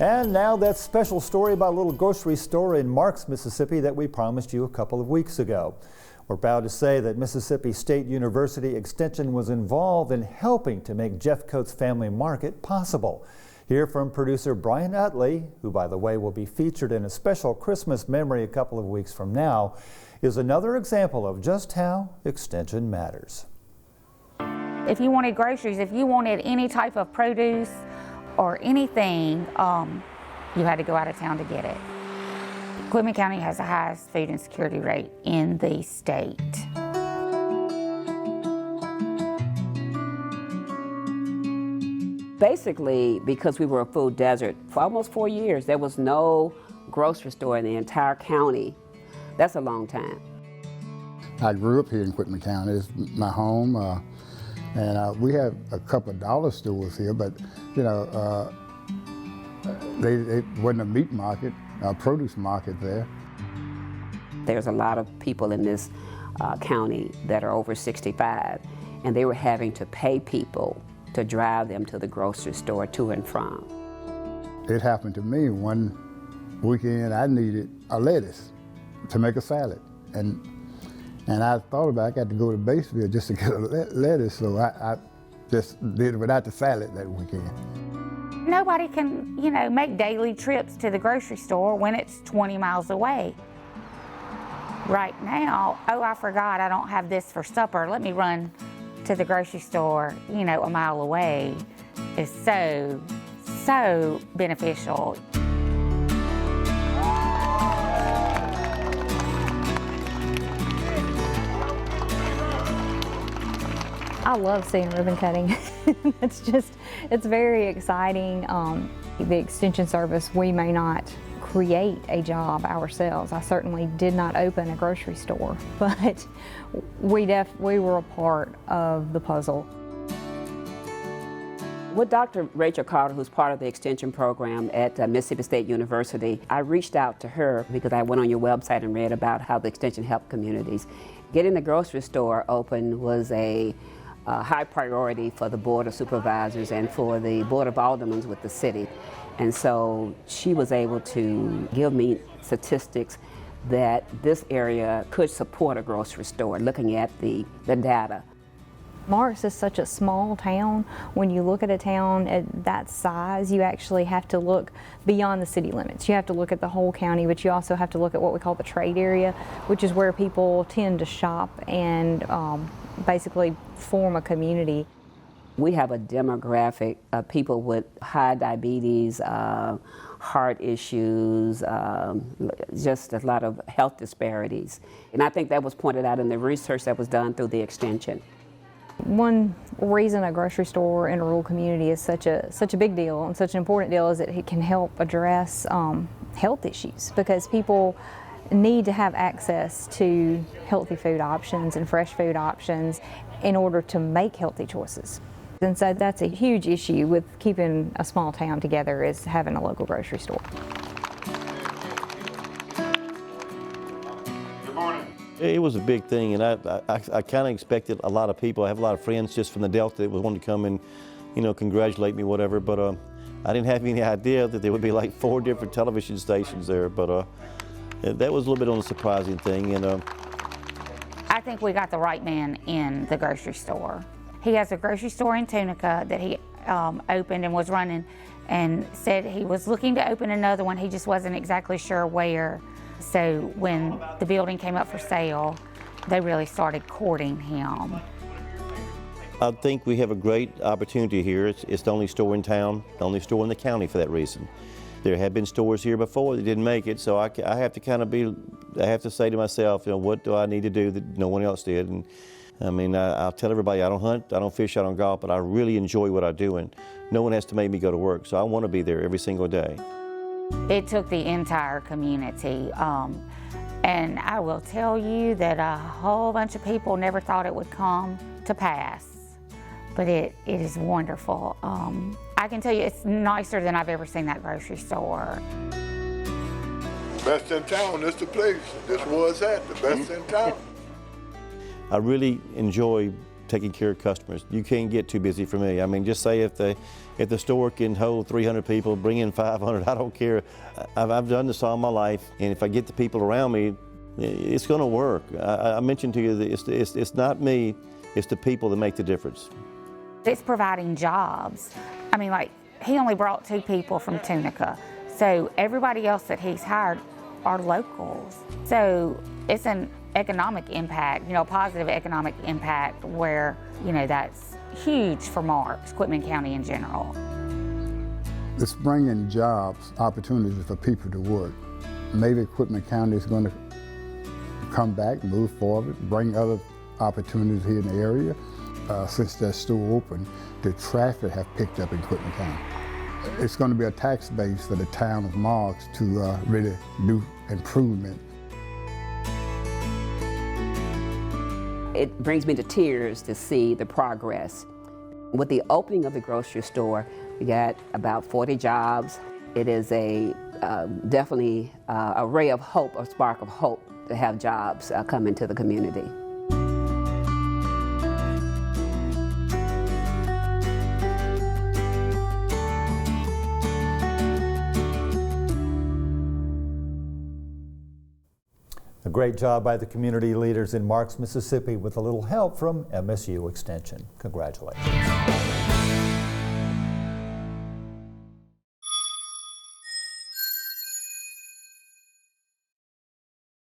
And now that special story about a little grocery store in Marks, Mississippi that we promised you a couple of weeks ago. We're proud to say that Mississippi State University Extension was involved in helping to make Jeffcoat's Family Market possible. Hear from producer Brian Utley, who by the way will be featured in a special Christmas memory a couple of weeks from now, is another example of just how Extension matters. If you wanted groceries, if you wanted any type of produce or anything, you had to go out of town to get it. Quitman County has the highest food insecurity rate in the state. Basically, because we were a food desert, for almost 4 years, there was no grocery store in the entire county. That's a long time. I grew up here in Quitman County. It's my home, and we have a couple of dollar stores here, but you know, it wasn't a meat market, a produce market there. There's a lot of people in this county that are over 65, and they were having to pay people to drive them to the grocery store to and from. It happened to me one weekend. I needed a lettuce to make a salad, and I thought about I got to go to Batesville just to get a lettuce, so I just did it without the salad that weekend. Nobody can, you know, make daily trips to the grocery store when it's 20 miles away. Right now, oh, I forgot I don't have this for supper. Let me run to the grocery store, you know, a mile away is so beneficial. I love seeing ribbon cutting. It's very exciting. The Extension Service, we may not create a job ourselves. I certainly did not open a grocery store, but we were a part of the puzzle. With Dr. Rachel Carter, who's part of the Extension program at Mississippi State University, I reached out to her because I went on your website and read about how the Extension helped communities. Getting the grocery store open was a high priority for the Board of Supervisors and for the Board of Aldermen with the city. And so she was able to give me statistics that this area could support a grocery store, looking at the data. Marks is such a small town. When you look at a town at that size, you actually have to look beyond the city limits. You have to look at the whole county, but you also have to look at what we call the trade area, which is where people tend to shop and basically form a community. We have a demographic of people with high diabetes, heart issues, just a lot of health disparities. And I think that was pointed out in the research that was done through the Extension. One reason a grocery store in a rural community is such a big deal and such an important deal is that it can help address health issues, because people need to have access to healthy food options and fresh food options in order to make healthy choices. And so that's a huge issue with keeping a small town together, is having a local grocery store. Good morning. It was a big thing, and I kind of expected a lot of people. I have a lot of friends just from the Delta that would want to come and, you know, congratulate me, whatever. But I didn't have any idea that there would be like 4 different television stations there. But that was a little bit on the surprising thing. And I think we got the right man in the grocery store. He has a grocery store in Tunica that he opened and was running, and said he was looking to open another one. He just wasn't exactly sure where. So when the building came up for sale, they really started courting him. I think we have a great opportunity here. It's the only store in town, the only store in the county for that reason. There have been stores here before that didn't make it, so I have to I have to say to myself, you know, what do I need to do that no one else did? And I mean, I'll tell everybody I don't hunt, I don't fish, I don't golf, but I really enjoy what I do, and no one has to make me go to work, so I want to be there every single day. It took the entire community, and I will tell you that a whole bunch of people never thought it would come to pass, but it is wonderful. I can tell you it's nicer than I've ever seen that grocery store. Best in town, this the place. This was at the best in town. I really enjoy taking care of customers. You can't get too busy for me. I mean, just say if the store can hold 300 people, bring in 500, I don't care. I've done this all my life, and if I get the people around me, it's going to work. I mentioned to you that it's not me, it's the people that make the difference. It's providing jobs. I mean, like, he only brought 2 people from Tunica, so everybody else that he's hired are locals. So it's an economic impact, you know, positive economic impact where, you know, that's huge for Marks, Quitman County in general. It's bringing jobs, opportunities for people to work. Maybe Quitman County is going to come back, move forward, bring other opportunities here in the area. Since that store opened, the traffic have picked up in Quitman County. It's going to be a tax base for the town of Marks to really do improvement. It brings me to tears to see the progress. With the opening of the grocery store, we got about 40 jobs. It is definitely a ray of hope, a spark of hope to have jobs come into the community. A great job by the community leaders in Marks, Mississippi, with a little help from MSU Extension. Congratulations.